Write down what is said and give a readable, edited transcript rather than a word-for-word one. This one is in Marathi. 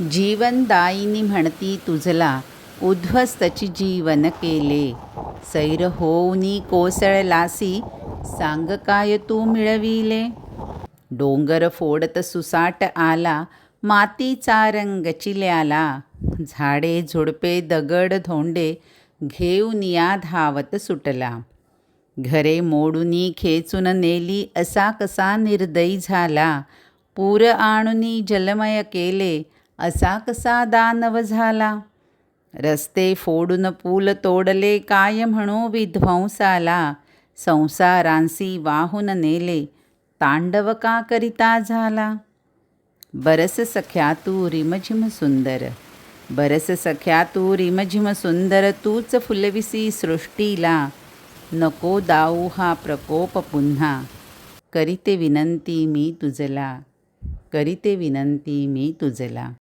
जीवनदायिनी म्हणती तुझला, उद्ध्वस्तची जीवन केले. सैर होऊनी कोसळलासी, सांग काय तू मिळविले. डोंगर फोडत सुसाट आला, मातीचा रंग चिल्याला. झाडे झुडपे दगड धोंडे, घेऊन या धावत सुटला. घरे मोडूनी खेचून नेली, असा कसा निर्दयी झाला. पूर आणूनी जलमय केले, असा कसा दानव झाला. रस्ते फोडून पूल तोडले, काय म्हणू विध्वंसाला. संसारांसी वाहून नेले, तांडव का करिता झाला. बरस सख्या तू रिमझिम सुंदर, बरस सख्या तू रिमझिम सुंदर. तूच फुलविसी सृष्टीला, नको दाऊ हा प्रकोप पुन्हा. करीते विनंती मी तुझला, करीते विनंती मी तुझला.